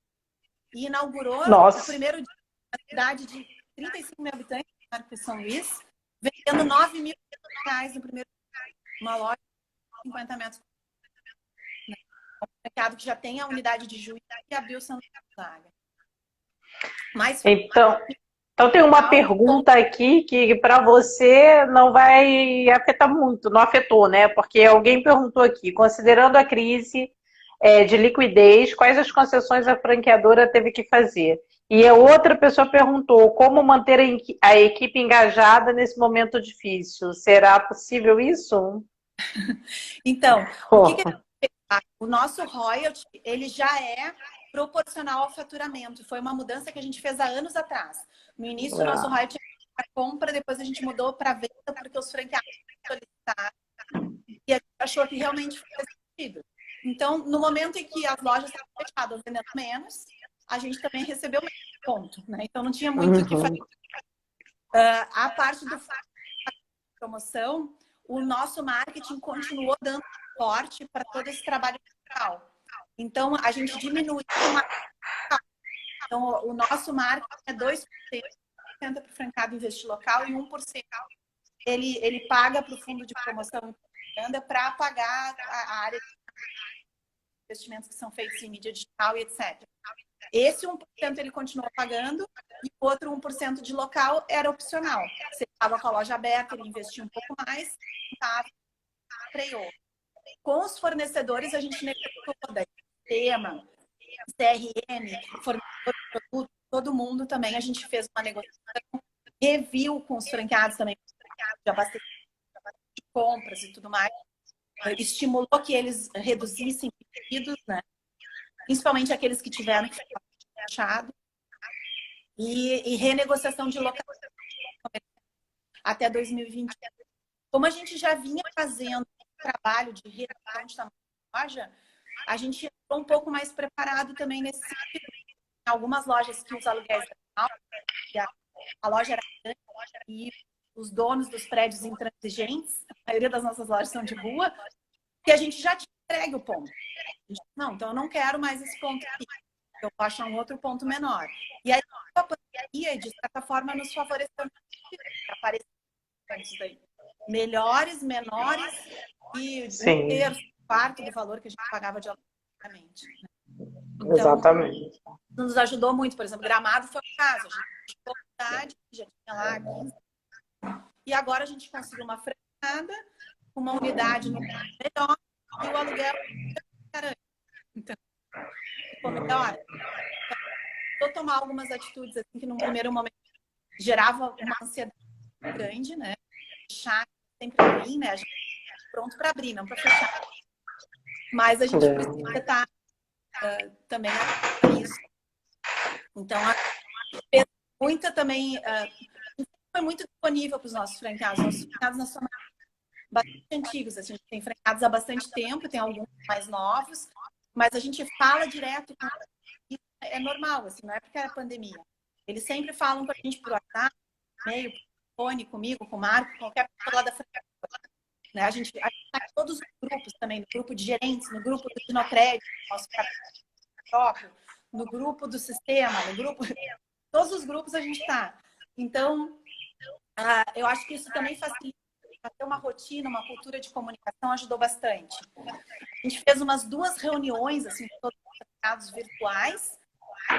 E inaugurou o Nossa. primeiro dia na cidade de 35 mil habitantes, que São Luís, vendendo R$ 9.000 no primeiro dia. Uma loja de 50 metros. Um mercado que já tem a unidade de Juiz e abriu São Luís Gonzaga. Mas então tem uma pergunta aqui que para você não vai afetar muito, não afetou, né? Porque alguém perguntou aqui, considerando a crise de liquidez, quais as concessões a franqueadora teve que fazer? E a outra pessoa perguntou como manter a equipe engajada nesse momento difícil. Será possível isso? Então, o que o nosso royalty, ele já é proporcional ao faturamento. Foi uma mudança que a gente fez há anos atrás. No início, o nosso royalty era compra, depois a gente mudou para venda, porque os franqueados solicitaram. E a gente achou que realmente fazia sentido. Então, no momento em que as lojas estavam fechadas, vendendo menos, a gente também recebeu menos ponto, né? Então, não tinha muito o que fazer. A parte do promoção, o nosso marketing continuou dando suporte para todo esse trabalho local. Então, a gente diminuiu o marketing. Então, o nosso marketing é 2% para o franqueado investir local e 1% ele paga para o fundo de promoção para pagar a área de investimentos que são feitos em mídia digital e etc. Esse 1% ele continua pagando e o outro 1% de local era opcional. Você estava com a loja aberta, ele investia um pouco mais, freou. Com os fornecedores, a gente negociou daí, sistema, CRM, fornecedor de produto, todo mundo também. A gente fez uma negociação, reviu com os franqueados também, de abastecimento de compras e tudo mais. Estimulou que eles reduzissem pedidos, né? Principalmente aqueles que tiveram que ficar fechados. E renegociação de local até 2020. Como a gente já vinha fazendo trabalho de redução de tamanho da loja, a gente entrou um pouco mais preparado também nesse sentido. Em algumas lojas que os aluguéis eram altos, a loja era grande e os donos dos prédios intransigentes, a maioria das nossas lojas são de rua, e a gente já tinha entregue o ponto. Não, então eu não quero mais esse ponto aqui. Eu vou achar um outro ponto menor. E aí a pandemia, de certa forma, nos favoreceu para aparecer isso daí. Melhores, menores e um terço, quarto do valor que a gente pagava de alojamento. Então, exatamente. Nos ajudou muito. Por exemplo, Gramado foi o caso. A gente tinha oportunidade, já tinha lá 15. E agora a gente conseguiu uma franqueada, uma unidade no melhor e o aluguel. Então, ficou melhor. Vou tomar algumas atitudes assim, que, num primeiro momento, gerava uma ansiedade grande, né? Fechar sempre ruim, né? A gente tá pronto para abrir, não para fechar. Mas a gente precisa estar também a isso. Então, a gente fez muita também. A gente foi muito disponível para os nossos franqueados. Nossos franqueados na sua bastante antigos. Assim, a gente tem franqueados há bastante tempo, tem alguns mais novos, mas a gente fala direto com eles. É normal, assim, não é porque era pandemia. Eles sempre falam com a gente por WhatsApp, e-mail, por telefone, comigo, com o Marco, qualquer pessoa lá da franquia. Né? A gente está em todos os grupos também, no grupo de gerentes, no grupo do Dinocrédito, nosso próprio, no grupo do sistema, no grupo... Todos os grupos a gente está. Então, eu acho que isso também facilita. Ter uma rotina, uma cultura de comunicação ajudou bastante. A gente fez umas 2 reuniões, assim, todos os virtuais.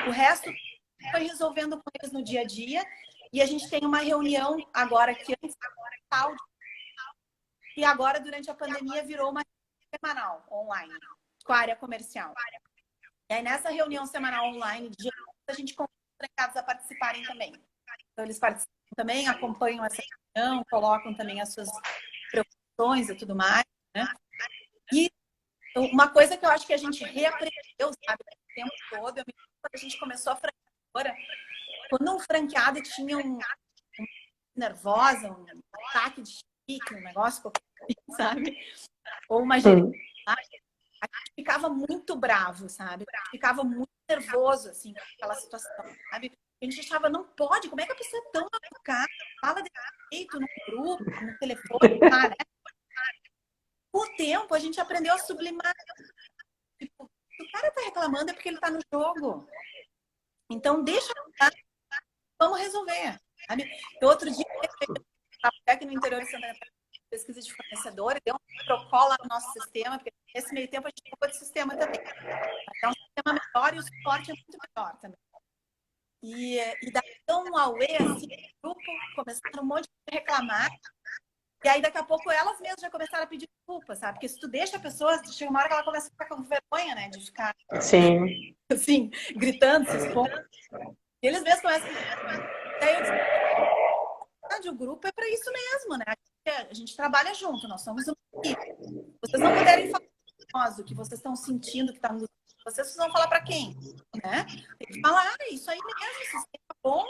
O resto foi resolvendo com eles no dia a dia. E a gente tem uma reunião agora, que antes era e agora, durante a pandemia, virou uma semanal online, com a área comercial. E aí, nessa reunião semanal online, a gente convida os franqueados a participarem também. Então, eles participam também, acompanham essa reunião, colocam também as suas preocupações e tudo mais, né? E uma coisa que eu acho que a gente reaprendeu, sabe, o tempo todo, eu me lembro quando a gente começou a franqueadora, quando um franqueado tinha um nervosa, um ataque de chique, um negócio, sabe? Ou uma gerente, a gente ficava muito bravo, sabe? A gente ficava muito nervoso, assim, com aquela situação, sabe? A gente achava, não pode, como é que a pessoa é tão educada, fala desse jeito no grupo, no telefone, tá, né? Com o tempo, a gente aprendeu a sublimar. Tipo, se o cara tá reclamando é porque ele tá no jogo. Então, deixa eu falar, vamos resolver, sabe? Então, outro dia, aqui no interior de Santa Catarina, pesquisa de fornecedores, deu um protocolo lá no nosso sistema, porque nesse meio tempo a gente mudou de sistema também. É um sistema melhor e o suporte é muito melhor também. E daí deu um auê, assim, no grupo, começaram um monte de reclamar. E aí, daqui a pouco, elas mesmas já começaram a pedir desculpa, sabe? Porque se tu deixa a pessoa, chega uma hora que ela começa a ficar com vergonha, né? De ficar, Sim. assim, gritando, se expondo. E eles mesmos começam a pedir. Daí eu disse, o grupo é para isso mesmo, né? A gente trabalha junto, nós somos uma equipe. Vocês não puderem falar para nós o que vocês estão sentindo, que está nos... Vocês vão falar para quem? Né? Tem que falar, isso aí mesmo, sistema bom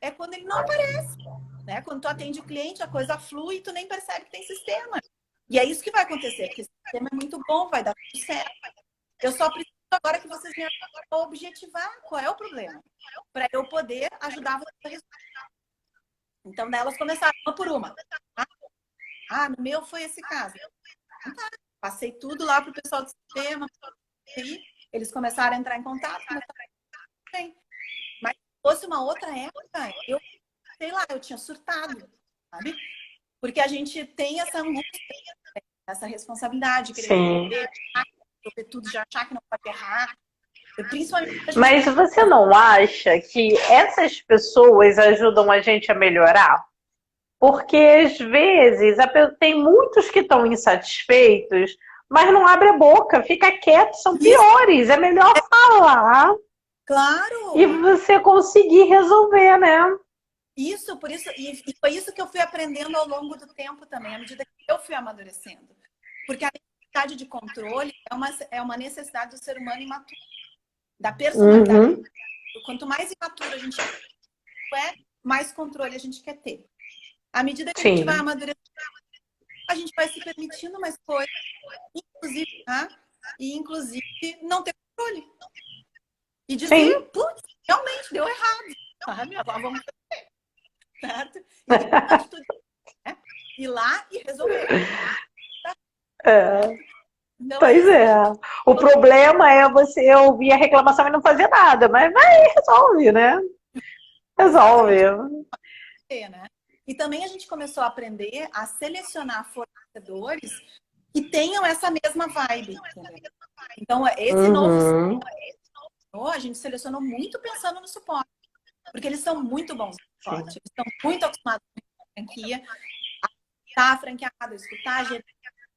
é quando ele não aparece. Né? Quando tu atende o cliente, a coisa flui e tu nem percebe que tem sistema. E é isso que vai acontecer, porque esse sistema é muito bom, vai dar tudo certo. Eu só preciso agora que vocês me ajudem a objetivar qual é o problema, para eu poder ajudar vocês a resolver. Então, daí elas começaram uma por uma. No meu foi esse caso. Então, tá. Passei tudo lá pro pessoal do sistema, e eles começaram a entrar em contato, mas se fosse uma outra época, eu, sei lá, eu tinha surtado, sabe? Porque a gente tem essa angústia, essa responsabilidade, querer resolver tudo, já achar que não pode errar. Principalmente a gente... Mas você não acha que essas pessoas ajudam a gente a melhorar? Porque às vezes tem muitos que estão insatisfeitos, mas não abre a boca, fica quieto, são piores. É melhor falar. Claro! E você conseguir resolver, né? Isso, por isso, e foi isso que eu fui aprendendo ao longo do tempo também, à medida que eu fui amadurecendo. Porque a necessidade de controle é uma necessidade do ser humano imaturo, da personalidade. Uhum. Quanto mais imaturo a gente é, mais controle a gente quer ter. À medida que a gente Sim. vai amadurecendo, a gente vai se permitindo mais coisas, inclusive, e inclusive não ter controle. E dizer, putz, realmente deu errado, sabe? Agora vamos fazer, certo? E a atitude é ir lá e resolver. Então, Pois é. O problema é você ouvir a reclamação e não fazer nada, mas vai, resolve, né? Resolve. né? E também a gente começou a aprender a selecionar fornecedores que tenham essa mesma vibe. Entendeu? Então, esse novo a gente selecionou muito pensando no suporte, porque eles são muito bons no suporte, eles estão muito acostumados com a franquia, a escutar a franqueada, a escutar a gerente,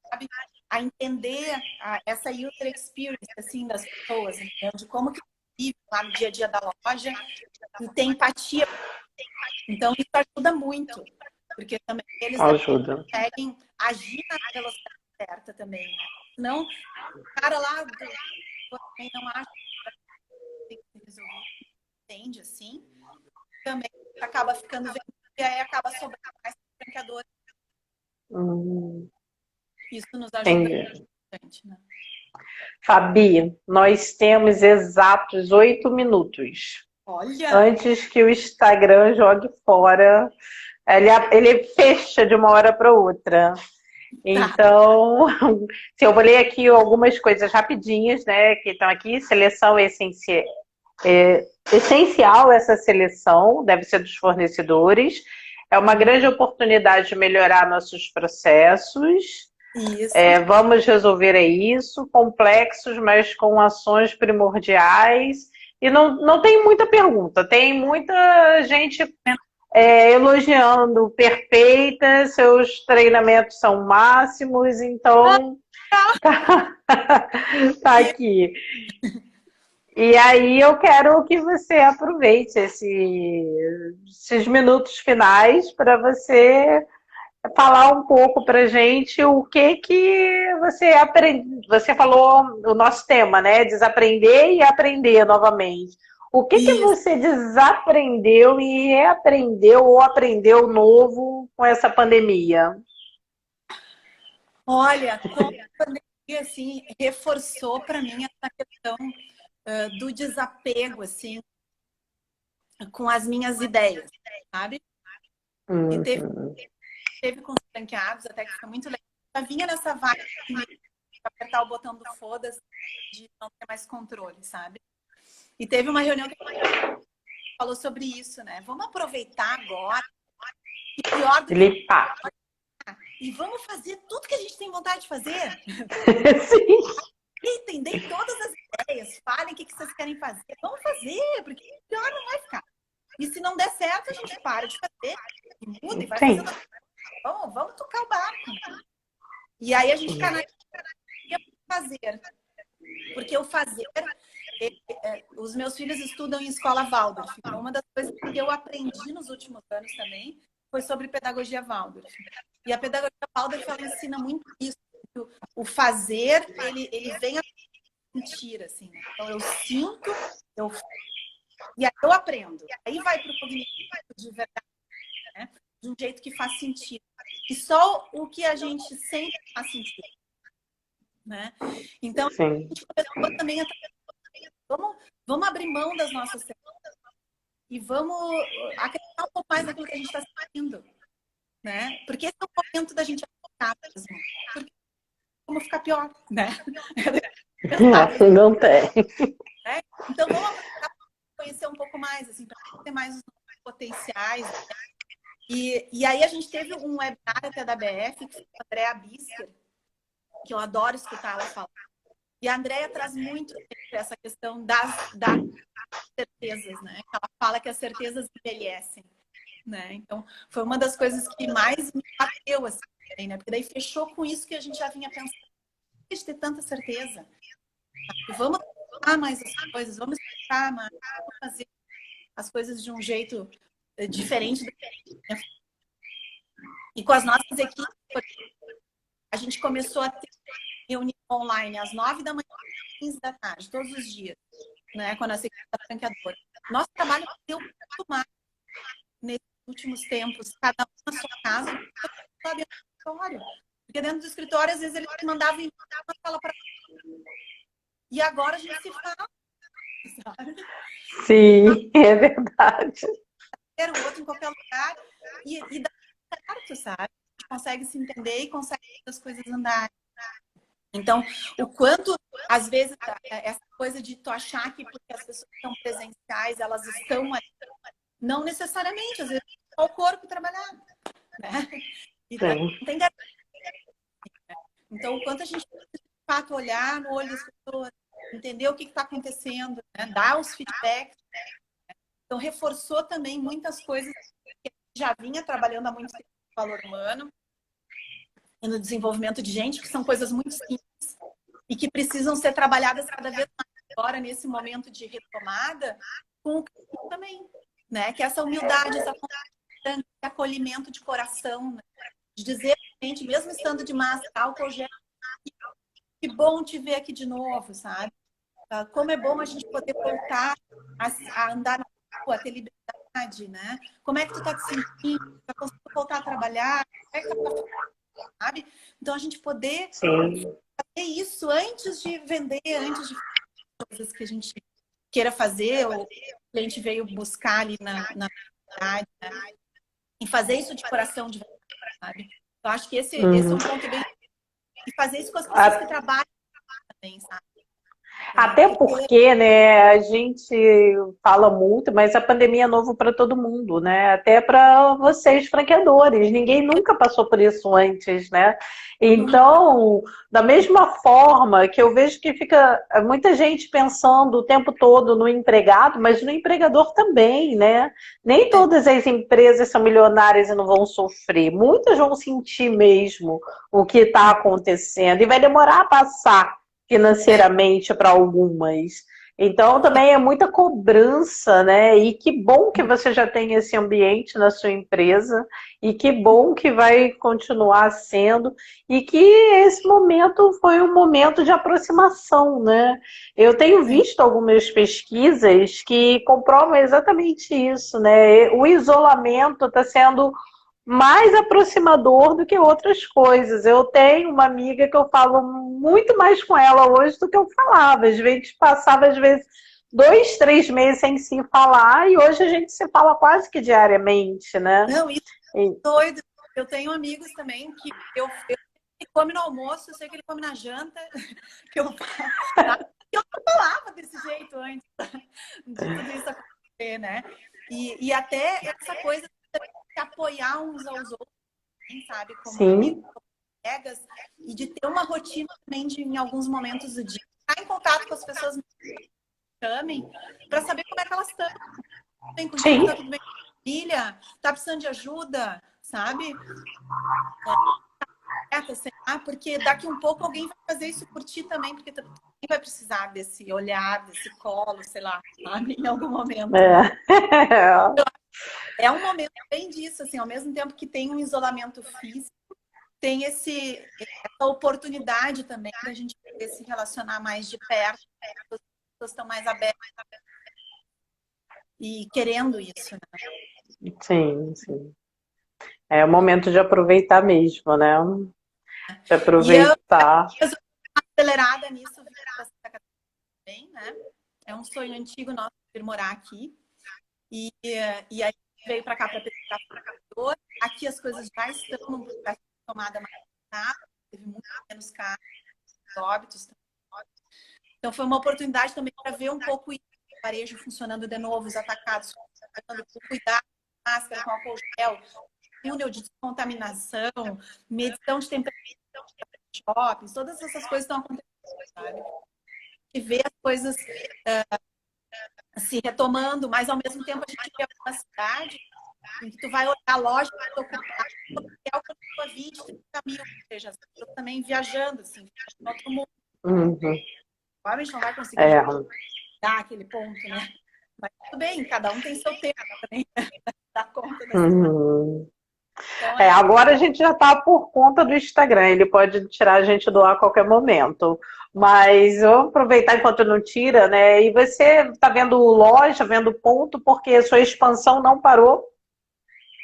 sabe? A entender essa user experience assim, das pessoas, entendeu? De como que vive lá no dia a dia da loja e tem empatia. Então, isso ajuda muito, porque também eles conseguem agir na velocidade certa também, né? Senão, o cara lá também não acha que tem que ser resolvido, entende, assim, também acaba ficando vendo e aí acaba sobrando mais franqueadores. Isso nos ajuda bastante, né? Fabi, nós temos exatos 8 minutos. Olha! Antes que o Instagram jogue fora, ele fecha de uma hora para outra. Então, se eu vou ler aqui algumas coisas rapidinhas, né, que estão aqui. Seleção essencial essa seleção, deve ser dos fornecedores. É uma grande oportunidade de melhorar nossos processos. Isso. Vamos resolver isso, complexos, mas com ações primordiais. E não tem muita pergunta, tem muita gente elogiando perfeita, seus treinamentos são máximos, então tá aqui. E aí eu quero que você aproveite esses minutos finais para você falar um pouco para gente o que você aprende. Você falou o nosso tema, né? Desaprender e aprender novamente. O que você desaprendeu e reaprendeu ou aprendeu novo com essa pandemia? Olha, com a pandemia, assim, reforçou para mim essa questão do desapego, assim, com as minhas ideias, sabe? E Uhum. teve com os franqueados, até que foi muito legal. Eu vinha nessa vibe de apertar o botão do foda-se, de não ter mais controle, sabe? E teve uma reunião que falou sobre isso, né? Vamos aproveitar agora, e pior do que Lipar. e vamos fazer tudo que a gente tem vontade de fazer. Sim. Entender todas as ideias, falem o que vocês querem fazer. Vamos fazer, porque pior não vai ficar. E se não der certo, a gente para de fazer, e muda e vai Sim. fazendo. Vamos tocar o barco. E aí a gente canaliza fazer. Porque o fazer... os meus filhos estudam em escola Waldorf. Então, uma das coisas que eu aprendi nos últimos anos também foi sobre pedagogia Waldorf. E a pedagogia Waldorf, ela ensina muito isso. O fazer, ele vem a sentir, assim. Né? Então, eu sinto, e aí eu aprendo. Aí vai para o cognitivo de verdade, né? De um jeito que faz sentido. E só o que a gente sente faz sentido. Né? Então, Sim. a gente começou também a... Vamos abrir mão das nossas e vamos acreditar um pouco mais naquilo que a gente está sentindo. Né? Porque esse é o momento da gente aplicar mesmo. Porque como ficar pior, né? Não tem. Né? Então, vamos conhecer um pouco mais, assim, para ter mais os potenciais. Né? E aí a gente teve um webinar até da BF, que foi a Andrea Bisker, que eu adoro escutar ela falar. E a Andrea traz muito essa questão das certezas, né? Ela fala que as certezas envelhecem, né? Então, foi uma das coisas que mais me bateu, assim, né? Porque daí fechou com isso que a gente já vinha pensando. De ter tanta certeza. Vamos explicar mais as coisas, vamos explicar mais, vamos fazer as coisas de um jeito diferente. E com as nossas equipes, a gente começou a ter reunião online às 9 da manhã e 15 da tarde, todos os dias, né? Com a nossa equipe da franqueadora. Nosso trabalho deu muito mais nesses últimos tempos, cada um na sua casa, dentro do escritório. Porque dentro do escritório, às vezes, eles mandavam uma sala para... E agora a gente se fala, sabe? Sim, é verdade. O outro em qualquer lugar e dá certo, sabe? A gente consegue se entender e consegue as coisas andarem. Então, o quanto, às vezes, essa coisa de tu achar que porque as pessoas estão presenciais, elas estão ali, não necessariamente, às vezes, só o corpo trabalhar, né? E não tem garantia. Então, o quanto a gente pode, de fato, olhar no olho das pessoas, entender o que está acontecendo, né? Dar os feedbacks. Então, reforçou também muitas coisas que a gente já vinha trabalhando há muito tempo no valor humano e no desenvolvimento de gente, que são coisas muito simples e que precisam ser trabalhadas cada vez mais agora, nesse momento de retomada, com o carinho também, né? Que essa humildade, esse acolhimento de coração, né? De dizer, gente, mesmo estando de máscara, álcool gel, que bom te ver aqui de novo, sabe? Como é bom a gente poder voltar a andar na rua, a ter liberdade, né? Como é que tu tá te sentindo? Tá conseguindo voltar a trabalhar? Como é que tá, sabe? Então, a gente poder fazer isso antes de vender, antes de fazer coisas que a gente queira fazer, ou que a gente veio buscar ali na cidade, né? E fazer isso de coração, de verdade, sabe? Eu acho que esse é um ponto bem... E fazer isso com as pessoas que trabalham também, sabe? Até porque, né, a gente fala muito, mas a pandemia é novo para todo mundo, né? Até para vocês, franqueadores. Ninguém nunca passou por isso antes, né? Então, da mesma forma que eu vejo que fica muita gente pensando o tempo todo no empregado, mas no empregador também, né? Nem todas as empresas são milionárias e não vão sofrer. Muitas vão sentir mesmo o que está acontecendo e vai demorar a passar financeiramente para algumas. Então, também é muita cobrança, né? E que bom que você já tem esse ambiente na sua empresa e que bom que vai continuar sendo e que esse momento foi um momento de aproximação, né? Eu tenho visto algumas pesquisas que comprovam exatamente isso, né? O isolamento está sendo mais aproximador do que outras coisas. Eu tenho uma amiga que eu falo muito mais com ela hoje do que eu falava. Às vezes passava, às vezes, 2, 3 meses sem se falar e hoje a gente se fala quase que diariamente, né? Não, isso é doido. Eu tenho amigos também que ele come no almoço, eu sei que ele come na janta, que eu, tá? Eu não falava desse jeito antes de tudo isso acontecer, né? E até essa coisa de apoiar uns aos outros, sabe? Como Sim. colegas, e de ter uma rotina também de, em alguns momentos do dia, estar em contato com as pessoas que me chamem, para saber como é que elas estão. Bem contigo, tá tudo bem com a família? Tá precisando de ajuda, sabe? Porque daqui um pouco alguém vai fazer isso por ti também, porque também vai precisar desse olhar, desse colo, sei lá, sabe? Em algum momento, né? É um momento bem disso, assim, ao mesmo tempo que tem um isolamento físico, tem essa oportunidade também da gente poder se relacionar mais de perto, as pessoas estão mais abertas e querendo isso, né? Sim, sim. É o momento de aproveitar mesmo, né? De E eu aproveitar. acelerada nisso, também, né? É um sonho antigo nosso vir morar aqui. E aí veio para cá para pesquisar. Aqui as coisas já estão num processo de tomada mais rápido, teve muito menos casos, óbitos. Então foi uma oportunidade também para ver um pouco o varejo funcionando de novo, os atacados funcionando com cuidado, máscara, com álcool gel, túnel de descontaminação, medição de temperatura de shoppings, todas essas coisas estão acontecendo, sabe? E ver as coisas se retomando, mas ao mesmo tempo a gente vê uma cidade em que tu vai olhar a loja ocupada, é o que eu 20, 30 mil, ou seja, as pessoas também viajando, assim, em outro mundo. Uhum. Agora a gente não vai conseguir dar aquele ponto, né? Mas tudo bem, cada um tem seu tempo também, dar conta dessa Uhum. Então, agora a gente já está por conta do Instagram, ele pode tirar a gente do ar a qualquer momento. Mas vamos aproveitar enquanto não tira, né? E você está vendo loja, vendo ponto, porque a sua expansão não parou?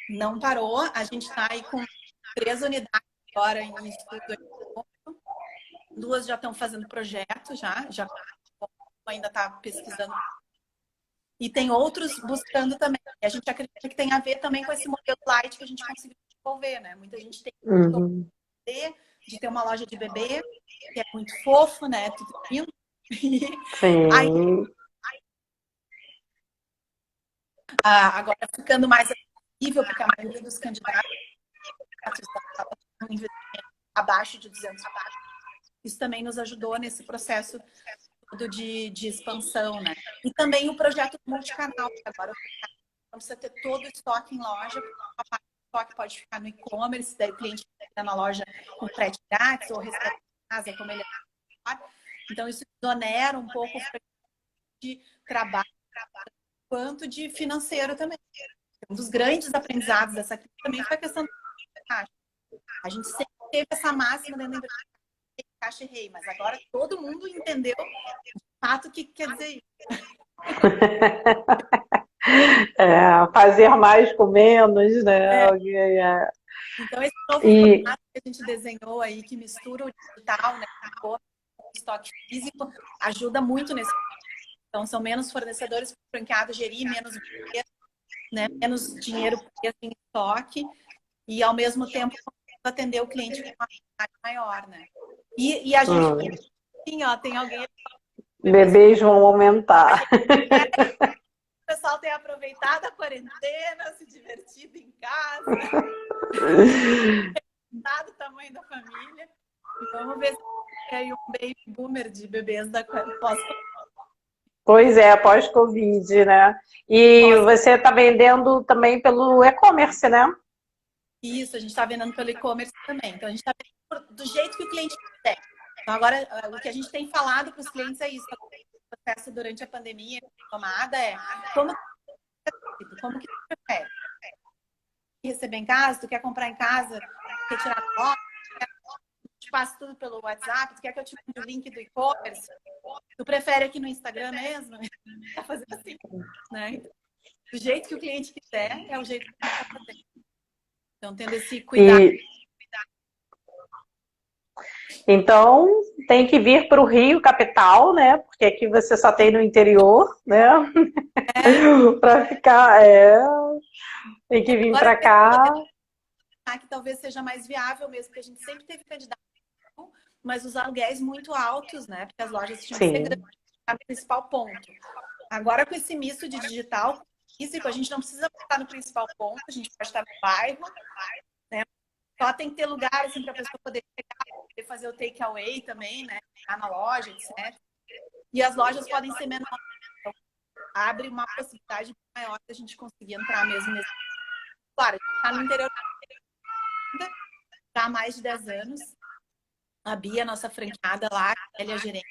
Não parou, a gente está aí com 3 unidades agora em estudo. 2 já estão fazendo projeto, já ainda está pesquisando. E tem outros buscando também. E a gente acredita que tem a ver também com esse modelo light que a gente conseguiu desenvolver, né? Muita gente tem de ter uma loja de bebê, que é muito fofo, né? Tudo lindo. Sim. Aí, agora ficando mais acessível, porque a maioria dos candidatos estão um investimento abaixo de 200 reais. Isso também nos ajudou nesse processo de expansão, né? E também o projeto multicanal, que agora não precisa ter todo o estoque em loja, a parte do estoque pode ficar no e-commerce, daí o cliente fica na loja com frete grátis ou recebe em casa, como ele é. Então, isso exonera um pouco o de trabalho quanto de financeiro também. Um dos grandes aprendizados dessa crise também foi a questão do caixa. A gente sempre teve essa máxima dentro da empresa, caixa e rei, mas agora todo mundo entendeu de fato o que quer dizer isso. Fazer mais com menos, né? Então, esse novo formato que a gente desenhou aí, que mistura o digital, né, com o estoque físico, ajuda muito nesse. Então, são menos fornecedores franqueados, gerir menos dinheiro, né, menos dinheiro em estoque e, ao mesmo tempo, atender o cliente com uma qualidade maior, né? E a gente, sim, ó, tem alguém... Bebês vão aumentar. O pessoal tem aproveitado a quarentena, se divertido em casa, dado o tamanho da família. E vamos ver se tem um baby boomer de bebês da pós-Covid. Pois é, pós-Covid, né? E você está vendendo também pelo e-commerce, né? Isso, a gente está vendendo pelo e-commerce também. Então, a gente está vendendo do jeito que o cliente quiser. Então, agora, o que a gente tem falado para os clientes é isso. O processo durante a pandemia, tomada, como que tu prefere? Receber em casa? Tu quer comprar em casa? Quer tirar foto? Te passo tudo pelo WhatsApp? Tu quer que eu te mande o link do e-commerce? Tu prefere aqui no Instagram mesmo? Tá fazendo assim, né? Então, do jeito que o cliente quiser, é o jeito que a gente está fazendo. Então, tendo esse cuidado. Então, tem que vir para o Rio, capital, né? Porque aqui você só tem no interior, né? Para ficar, tem que vir Agora para cá. que talvez seja mais viável mesmo, porque a gente sempre teve candidato, mas os aluguéis muito altos, né? Porque as lojas tinham que ser Sim. grandes, é o principal ponto. Agora, com esse misto de digital físico, a gente não precisa estar no principal ponto, a gente pode estar no bairro, né? Só tem que ter lugar assim, para a pessoa poder chegar, poder fazer o take away também, né? Ficar na loja, etc. E as lojas podem ser menores. Então, abre uma possibilidade maior de a gente conseguir entrar mesmo nesse. Claro, a gente está no interior já há mais de 10 anos. A Bia, nossa franqueada lá, ela é a gerente.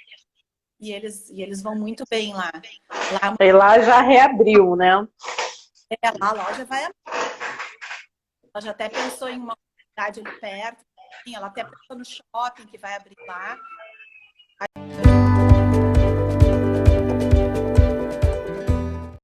E eles vão muito bem lá. E lá já reabriu, né? A loja vai. Ela já até pensou em uma cidade ali perto. Ela até pensou no shopping que vai abrir lá.